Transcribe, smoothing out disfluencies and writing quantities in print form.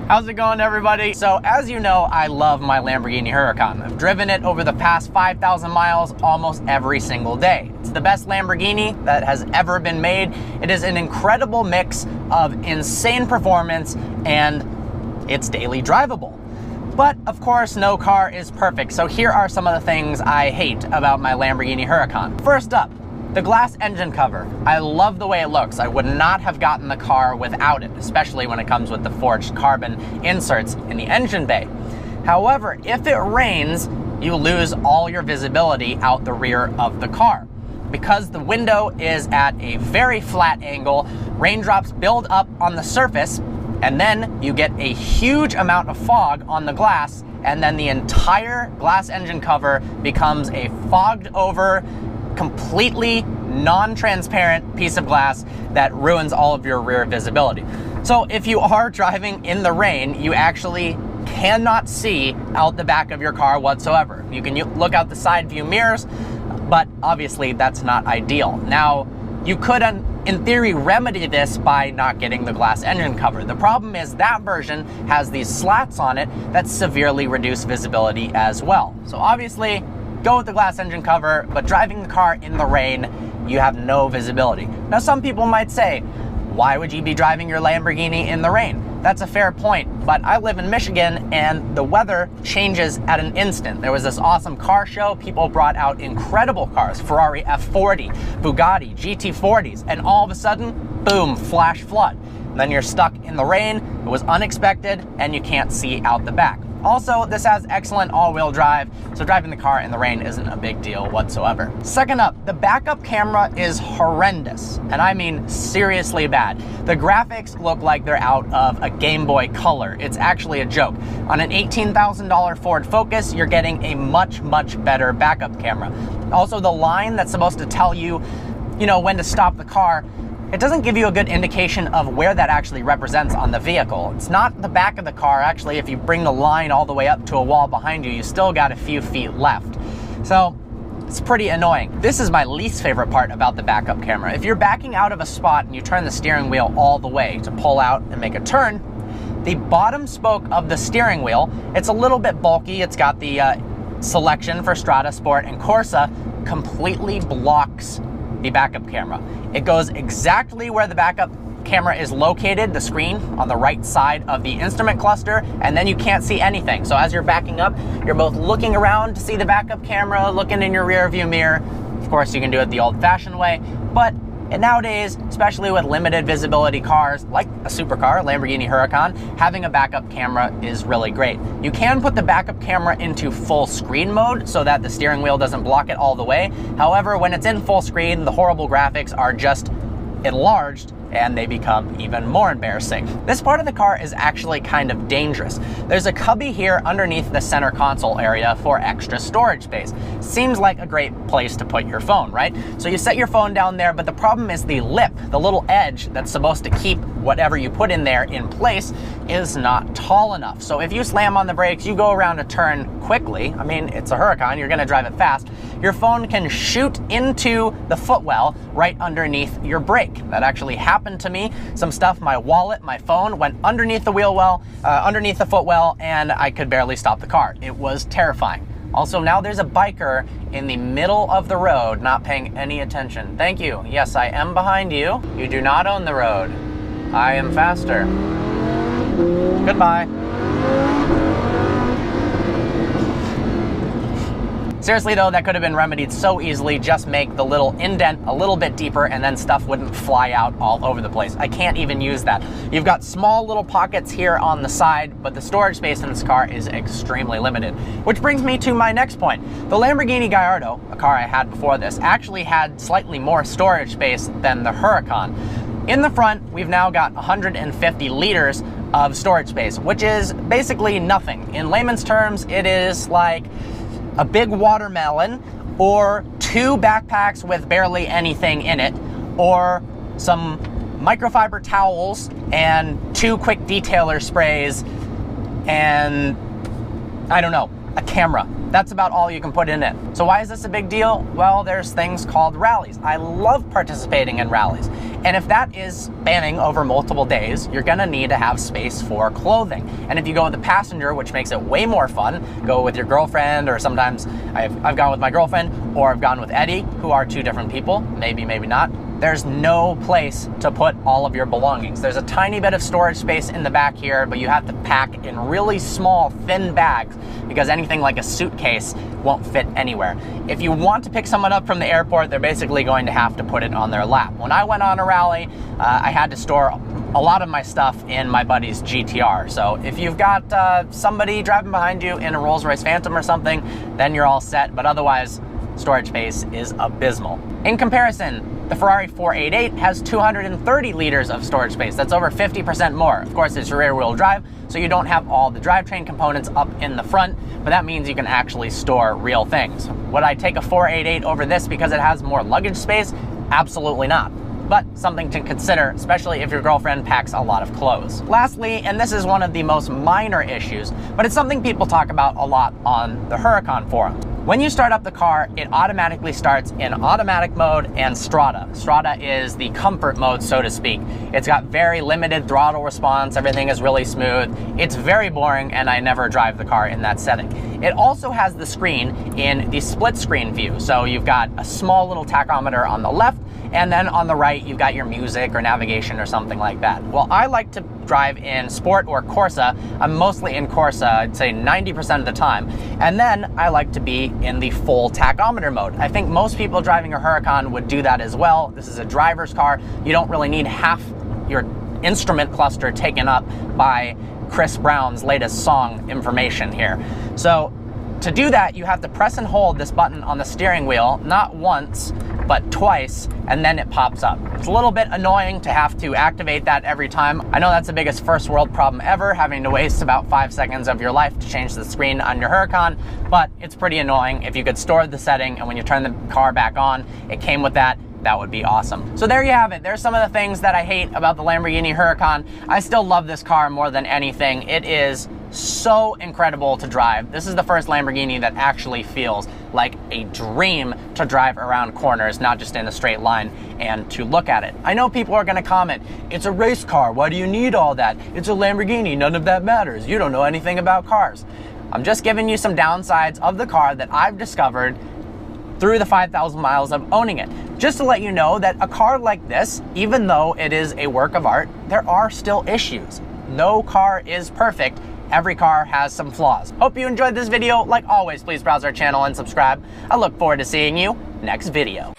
How's it going, everybody? So as you know, I love my Lamborghini Huracan. I've driven it over the past 5,000 miles almost every single day. It's the best Lamborghini that has ever been made. It is an incredible mix of insane performance and it's daily drivable. But of course, no car is perfect. So here are some of the things I hate about my Lamborghini Huracan. First up, the glass engine cover. I love the way it looks. I would not have gotten the car without it, especially when it comes with the forged carbon inserts in the engine bay. However, if it rains, you lose all your visibility out the rear of the car. Because the window is at a very flat angle, raindrops build up on the surface, and then you get a huge amount of fog on the glass, and then the entire glass engine cover becomes a fogged over, completely non-transparent piece of glass that ruins all of your rear visibility. So if you are driving in the rain, you actually cannot see out the back of your car whatsoever. You can look out the side view mirrors, but obviously that's not ideal. Now, you could, in theory, remedy this by not getting the glass engine cover. The problem is that version has these slats on it that severely reduce visibility as well. So obviously, go with the glass engine cover, but driving the car in the rain, you have no visibility. Now, some people might say, why would you be driving your Lamborghini in the rain? That's a fair point, but I live in Michigan and the weather changes at an instant. There was this awesome car show. People brought out incredible cars, Ferrari F40, Bugatti, GT40s, and all of a sudden, boom, flash flood. And then you're stuck in the rain, it was unexpected, and you can't see out the back. Also, this has excellent all-wheel drive, so driving the car in the rain isn't a big deal whatsoever. Second up, the backup camera is horrendous, and I mean seriously bad. The graphics look like they're out of a Game Boy Color. It's actually a joke. On an $18,000 Ford Focus, you're getting a much, much better backup camera. Also, the line that's supposed to tell you, when to stop the car, it doesn't give you a good indication of where that actually represents on the vehicle. It's not the back of the car. Actually, if you bring the line all the way up to a wall behind you, you still got a few feet left. So it's pretty annoying. This is my least favorite part about the backup camera. If you're backing out of a spot and you turn the steering wheel all the way to pull out and make a turn, the bottom spoke of the steering wheel, it's a little bit bulky. It's got the selection for Strada, Sport, and Corsa, completely blocks the backup camera. It goes exactly where the backup camera is located, the screen on the right side of the instrument cluster, and then you can't see anything. So as you're backing up, you're both looking around to see the backup camera, looking in your rear view mirror. Of course, you can do it the old-fashioned way, but nowadays, especially with limited visibility cars like a supercar, Lamborghini Huracan, having a backup camera is really great. You can put the backup camera into full screen mode so that the steering wheel doesn't block it all the way. However, when it's in full screen, the horrible graphics are just enlarged and they become even more embarrassing. This part of the car is actually kind of dangerous. There's a cubby here underneath the center console area for extra storage space. Seems like a great place to put your phone, right? So you set your phone down there, but the problem is the lip, the little edge that's supposed to keep whatever you put in there in place, is not tall enough. So if you slam on the brakes, you go around a turn quickly, I mean, it's a Huracan, you're gonna drive it fast, your phone can shoot into the footwell right underneath your brake. That actually happened to me. Some stuff, my wallet, my phone, went underneath the wheel well, underneath the footwell, and I could barely stop the car. It was terrifying. Also, now there's a biker in the middle of the road not paying any attention. Thank you. Yes, I am behind you. You do not own the road. I am faster. Goodbye. Seriously though, that could have been remedied so easily. Just make the little indent a little bit deeper and then stuff wouldn't fly out all over the place. I can't even use that. You've got small little pockets here on the side, but the storage space in this car is extremely limited. Which brings me to my next point. The Lamborghini Gallardo, a car I had before this, actually had slightly more storage space than the Huracan. In the front, we've now got 150 liters of storage space, which is basically nothing. In layman's terms, it is like a big watermelon, or 2 backpacks with barely anything in it, or some microfiber towels and 2 quick detailer sprays, and I don't know, a camera. That's about all you can put in it. So why is this a big deal? Well, there's things called rallies. I love participating in rallies. And if that is spanning over multiple days, you're gonna need to have space for clothing. And if you go with a passenger, which makes it way more fun, go with your girlfriend, or sometimes I've gone with my girlfriend, or I've gone with Eddie, who are two different people, maybe not. There's no place to put all of your belongings. There's a tiny bit of storage space in the back here, but you have to pack in really small, thin bags because anything like a suitcase won't fit anywhere. If you want to pick someone up from the airport, they're basically going to have to put it on their lap. When I went on a rally, I had to store a lot of my stuff in my buddy's GTR. So if you've got somebody driving behind you in a Rolls-Royce Phantom or something, then you're all set, but otherwise, storage space is abysmal. In comparison, the Ferrari 488 has 230 liters of storage space. That's over 50% more. Of course, it's rear-wheel drive, so you don't have all the drivetrain components up in the front, but that means you can actually store real things. Would I take a 488 over this because it has more luggage space? Absolutely not. But something to consider, especially if your girlfriend packs a lot of clothes. Lastly, and this is one of the most minor issues, but it's something people talk about a lot on the Huracan forum. When you start up the car, it automatically starts in automatic mode and Strada. Strada is the comfort mode, so to speak. It's got very limited throttle response, everything is really smooth. It's very boring, and I never drive the car in that setting. It also has the screen in the split screen view. So you've got a small little tachometer on the left, and then on the right, you've got your music or navigation or something like that. Well, I like to drive in Sport or Corsa. I'm mostly in Corsa, I'd say 90% of the time. And then I like to be in the full tachometer mode. I think most people driving a Huracan would do that as well. This is a driver's car. You don't really need half your instrument cluster taken up by Chris Brown's latest song information here. So to do that, you have to press and hold this button on the steering wheel, not once, but twice, and then it pops up. It's a little bit annoying to have to activate that every time. I know that's the biggest first world problem ever, having to waste about 5 seconds of your life to change the screen on your Huracan, but it's pretty annoying. If you could store the setting, and when you turn the car back on, it came with that would be awesome. So there you have it. There's some of the things that I hate about the Lamborghini Huracan. I still love this car more than anything. It is so incredible to drive. This is the first Lamborghini that actually feels like a dream to drive around corners, not just in a straight line, and to look at it. I know people are gonna comment, it's a race car, why do you need all that? It's a Lamborghini, none of that matters. You don't know anything about cars. I'm just giving you some downsides of the car that I've discovered through the 5,000 miles of owning it. Just to let you know that a car like this, even though it is a work of art, there are still issues. No car is perfect. Every car has some flaws. Hope you enjoyed this video. Like always, please browse our channel and subscribe. I look forward to seeing you next video.